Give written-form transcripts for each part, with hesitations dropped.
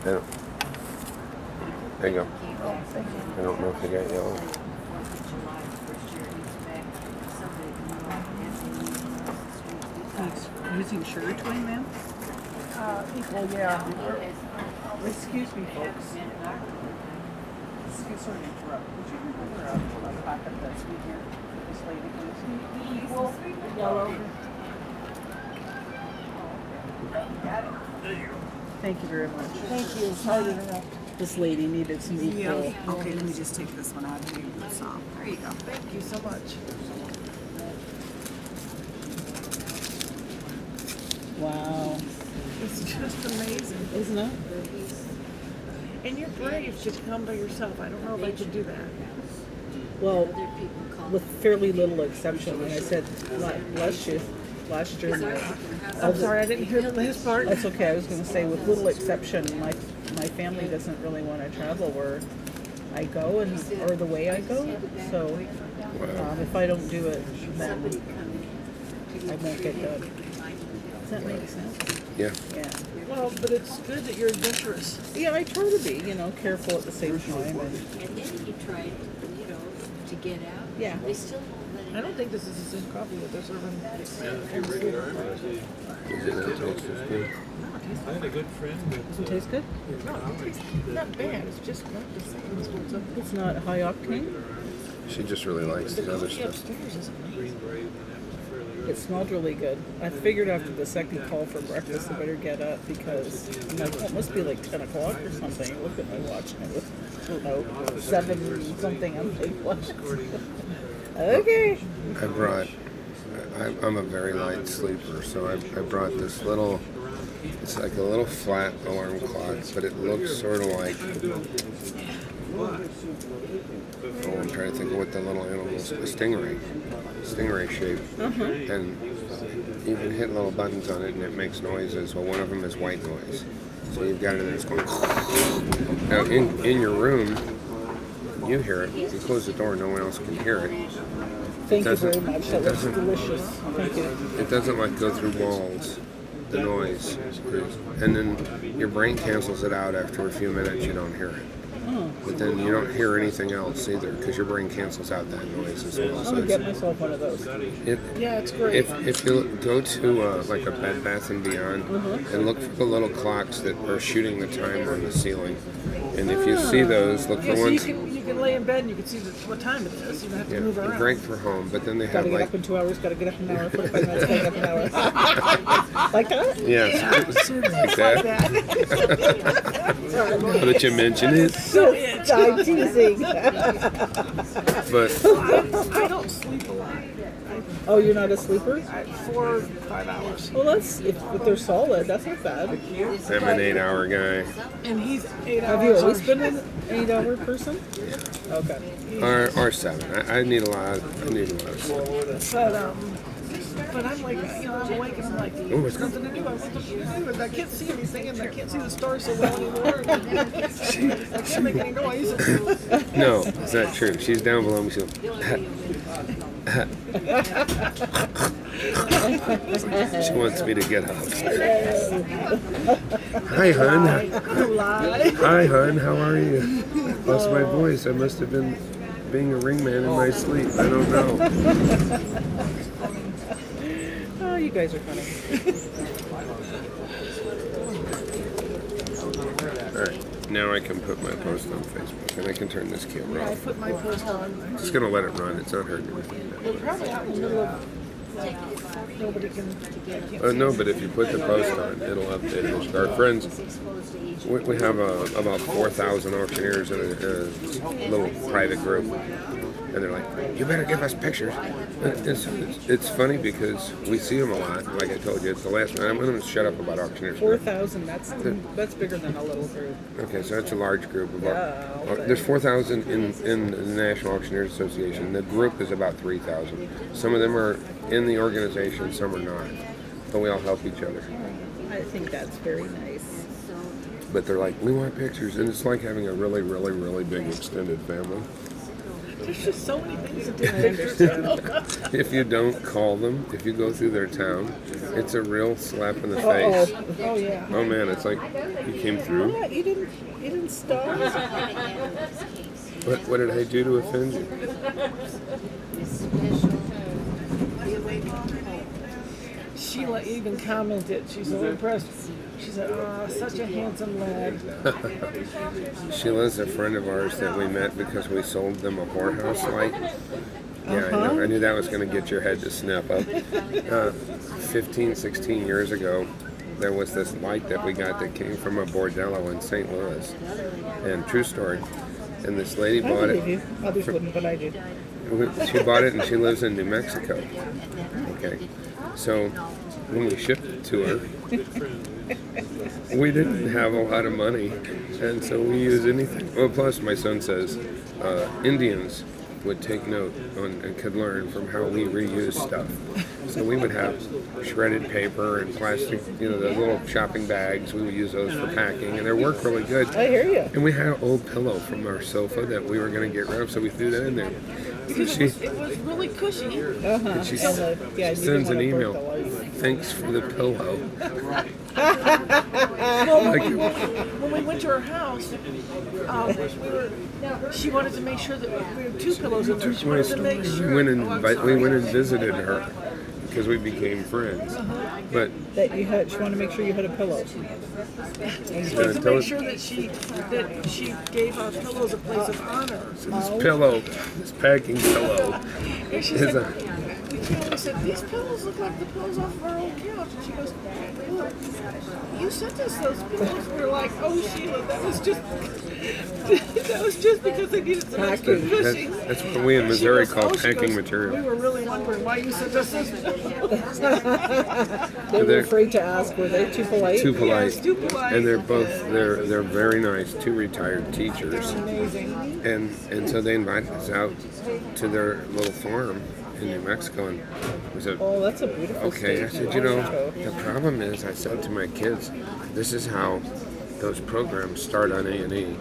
There you go. I don't know if they got yellow. He's using sugar twine, ma'am? Well, yeah. Excuse me, folks. Sorry to interrupt. Would you remember a packet that's in here? This lady, please. Yellow. Thank you very much. Thank you. Sorry to interrupt. This lady needed some equal. Yeah. Okay, let me just take this one out of you. There you go. Thank you so much. Wow. It's just amazing. Isn't it? And you're brave to come by yourself. I don't know if I could do that. Well, with fairly little exception. Like I said last year, I'm sorry, I didn't hear the last part. That's okay. I was going to say, with little exception, my family doesn't really want to travel where I go or the way I go. So if I don't do it, then I won't get done. Does that make sense? Yeah. Yeah. Well, but it's good that you're adventurous. Yeah, I try to be, careful at the same time. And then he tried, to get out. Yeah. They still won't let him I don't think this is the same coffee that they're serving. Is it not taste as good? I had a good friend that Does it taste good? No, it tastes not bad. It's just not the same. It's not high octane. She just really likes the other Coffee stuff. upstairs is amazing. Green Brave, and that was fairly It smelled really good. I figured after the second call for breakfast, I better get up because I'm like, oh, it must be like 10 o'clock or something. I looked at my watch and it was, 7 something. I'm like, what? Okay. I'm a very light sleeper, so I brought this little, it's like a little flat alarm clock, but it looks sort of like, I'm trying to think of what the little animal is, a stingray shape. And you can hit little buttons on it and it makes noises. Well, one of them is white noise. So you've got it and it's going. Now, in your room, you hear it. You close the door, no one else can hear it. Thank you very much. That looks delicious. Thank you. It doesn't like go through walls, the noise. And then your brain cancels it out after a few minutes, you don't hear it. But then you don't hear anything else either because your brain cancels out that noise as well. I'm So going to get myself one of those. Yeah, it's great. if you go to like a Bed Bath & Beyond and look for the little clocks that are shooting the time on the ceiling. And if you see those, look for So ones. you can lay in bed and you can see what time it is. You don't have to move around. Great for home, but then they Got have to get like up in 2 hours, got to get up in an hour, 45 minutes, got to get up in an hour. Like that? yes, like that. Now that you mention it, I'm teasing. but I don't sleep a lot. Oh, you're not a sleeper? 4 or 5 hours. Well, that's if they're solid, that's not bad. I'm an 8-hour guy. And he's 8 hours. Have you always been an 8-hour person? Okay. Or 7. I need a lot. I need a lot of sleep. But I'm like, I'm awake and I'm like, there's nothing to do. I want something to do. And I can't see anything and I can't see the stars so well anymore. I can't make any noise. No, it's not true. She's down below me. She'll. She wants me to get up. Hi, hun. Hi, hun. How are you? Lost my voice. I must have been being a ringman in my sleep. I don't know. Oh, you guys are funny. All right. Now I can put my post on Facebook, and I can turn this camera I off. put my post on. Just gonna let it run. It's not hurting anything. We're probably out in the middle of nobody can. No, but if you put the post on, it'll update it. Our friends, we have about 4,000 auctioneers in a little private group, and they're like, "You better give us pictures." It's funny because we see them a lot. Like I told you, it's the last one. I'm going to shut up about auctioneers. 4,000, that's bigger than a little group. Okay, so that's a large group. Yeah, There's 4,000 in the National Auctioneers Association. The group is about 3,000. Some of them are in the organization, some are not. But we all help each other. I think that's very nice. But they're like, we want pictures. And it's like having a really, really, really big extended family. There's just so many things to take I pictures understand. of. If you don't call them, if you go through their town, it's a real slap in the Uh-oh. face. Oh yeah. Oh man, it's like you came through. Yeah, you didn't stop. What did I do to offend you? Sheila even commented. She's so impressed. She said, "Oh, such a handsome lad." Sheila's a friend of ours that we met because we sold them a whorehouse light. Yeah, I know. I knew that was going to get your head to snap up. 15, 16 years ago, there was this light that we got that came from a bordello in St. Louis. And true story. And this lady I bought believe it. you. Others wouldn't, but I do. She bought it and she lives in New Mexico. Okay. So when we shipped it to her, we didn't have a lot of money. And so we used anything. Well, plus my son says Indians would take note on, and could learn from how we reuse stuff. So we would have shredded paper and plastic, the little shopping bags. We would use those for packing, and they worked really good. I hear you. And we had an old pillow from our sofa that we were going to get rid of, so we threw that in there. Because She, it was really cushy. Uh-huh. she Yeah, you sends didn't an wanna email. break the light. Thanks for the pillow. Well, when we went to her house, she wanted to make sure that we had two pillows in there. She wanted to make sure. We went and Oh, I'm we went sorry. and visited her because we became friends. But That she wanted to make sure you had a pillow. She wanted to make sure that she gave our pillows a place of honor. this pillow, this packing pillow, And she is said, a we said, these pillows look like the pillows off of our old couch. And she goes, look, you sent us those pillows. We're like, oh, Sheila, that was just because they needed some extra Packing. cushing. that's what we in She Missouri goes, call oh, she packing goes, material. We were really wondering why you sent us those pillows. They were They're- afraid to ask. Were they too polite? Too polite. Yes, too polite. And they're very nice, two retired teachers. Amazing. And so they invited us out to their little farm in New Mexico, and we said, Oh, that's a beautiful okay. I state. said, the problem is, I said to my kids, this is how those programs start on A&E.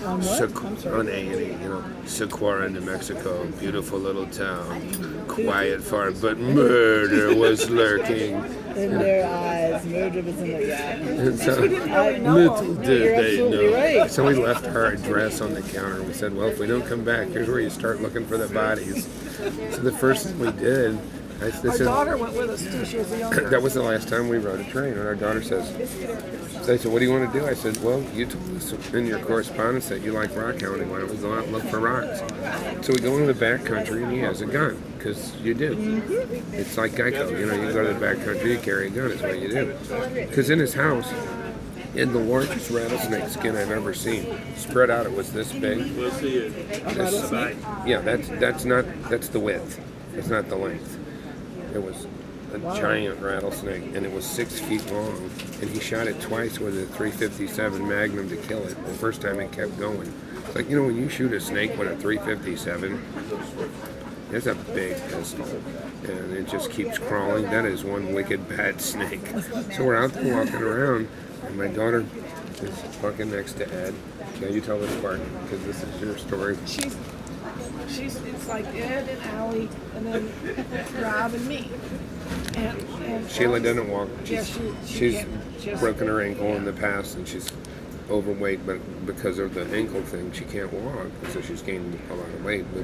On what? I'm sorry. On A&E, Sequoia, New Mexico, beautiful little town, quiet farm, but murder was lurking. In their eyes, murder was in their And so, little did You're they absolutely know. right. So we left our address on the counter. We said, well, if we don't come back, here's where you start looking for the bodies. So the first thing we did, Our this is, daughter went with us too. She was the younger. that was the last time we rode a train. And our daughter says, they said, what do you want to do? I said, well, you told us in your correspondence that you like rock hounding. Why don't we go out and look for rocks? So we go into the back country and he has a gun, because you do. It's like Geico. You go to the back country, you carry a gun, is what you do. Because in his house, in the largest rattlesnake skin I've ever seen, spread out, it was this big. We'll see it. This, yeah, that's the width. It's not the length. It was a giant rattlesnake, and it was 6 feet long. And he shot it twice with a .357 Magnum to kill it. The first time it kept going. It's like, when you shoot a snake with a .357, it's a big pistol, and it just keeps crawling. That is one wicked bad snake. So we're out there walking around, and my daughter is walking next to Ed. Now you tell this part, because this is your story. It's like Ed and Allie, and then Rob and me. And Sheila doesn't walk. Yeah, She's can't. She has- broken her ankle in the past, and she's overweight, but because of the ankle thing, she can't walk. So she's gained a lot of weight, but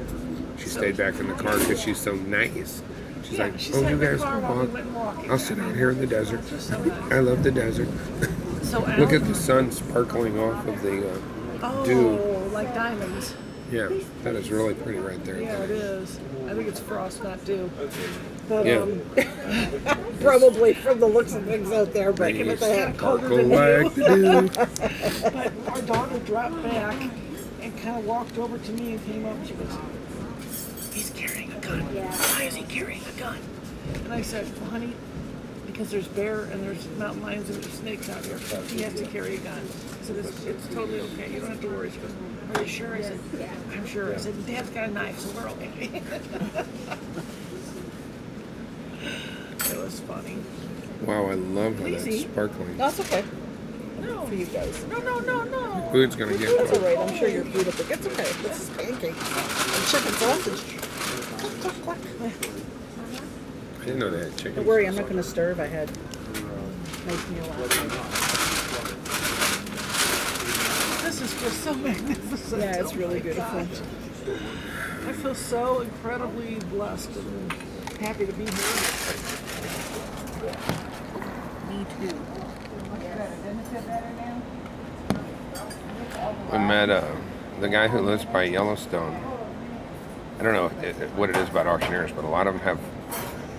she stayed back in the car because she's so nice. She's Yeah, like, she oh, sat you in the guys car can while we walk. went walking. I'll sit out here in the desert. I love the desert. So Look Allie, at the sun sparkling off of the dew. oh, like diamonds. Yeah, that is really pretty right there. Yeah, it is. I think it's frost, not dew. But Yeah. Probably from the looks of things out there, but give it They that. colder sparkle than like the dew. But our daughter dropped back and kind of walked over to me and came up and she goes, he's carrying a gun. Why is he carrying a gun? And I said, well, honey, because there's bear and there's mountain lions and there's snakes out here. He has to carry a gun. I said, it's totally okay. You don't have to worry. She goes, are you sure? I said, I'm sure. I said, Dad's got a knife, so we're okay. It was funny. Wow, I love how that's Easy. sparkling. That's okay. No. for you guys. No. Food's gonna get That's all cold. right. I'm sure you're food up. It's okay. This is pancakes and chicken sausage. Cluck, cluck, cluck. I didn't know they had chicken. Don't worry, I'm not going to starve. I had nice meal last night. This is just so magnificent. Yeah, it's really beautiful. I feel so incredibly blessed and happy to be here. Me too. We met the guy who lives by Yellowstone. I don't know what it is about auctioneers, but a lot of them have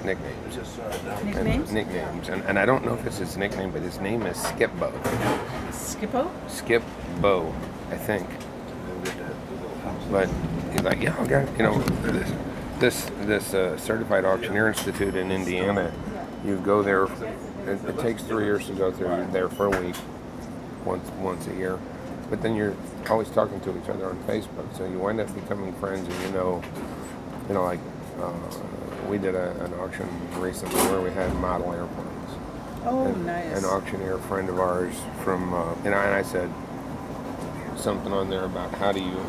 nicknames. Nicknames? Nicknames. And I don't know if it's his nickname, but his name is Skipbo. Skippo? Skipbo, I think. But he's like, yeah, I got, this Certified Auctioneer Institute in Indiana. You go there. It takes 3 years to go through. You're there for a week, once a year. But then you're always talking to each other on Facebook, so you wind up becoming friends. And like we did an auction recently where we had model airplanes. Oh, And nice. An auctioneer friend of ours from, and I said something on there about how do you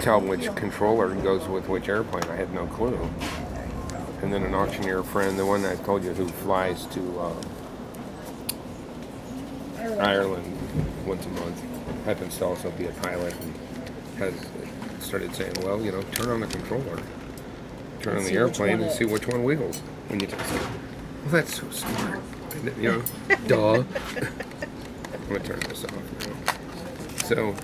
tell which controller goes with which airplane. I had no clue. And then an auctioneer friend, the one that I told you who flies to Ireland once a month, happens to also be a pilot and has started saying, well, turn on the controller, turn on the airplane and see which one wiggles when you touch it. Well, that's so smart. Duh. I'm going to turn this off now. So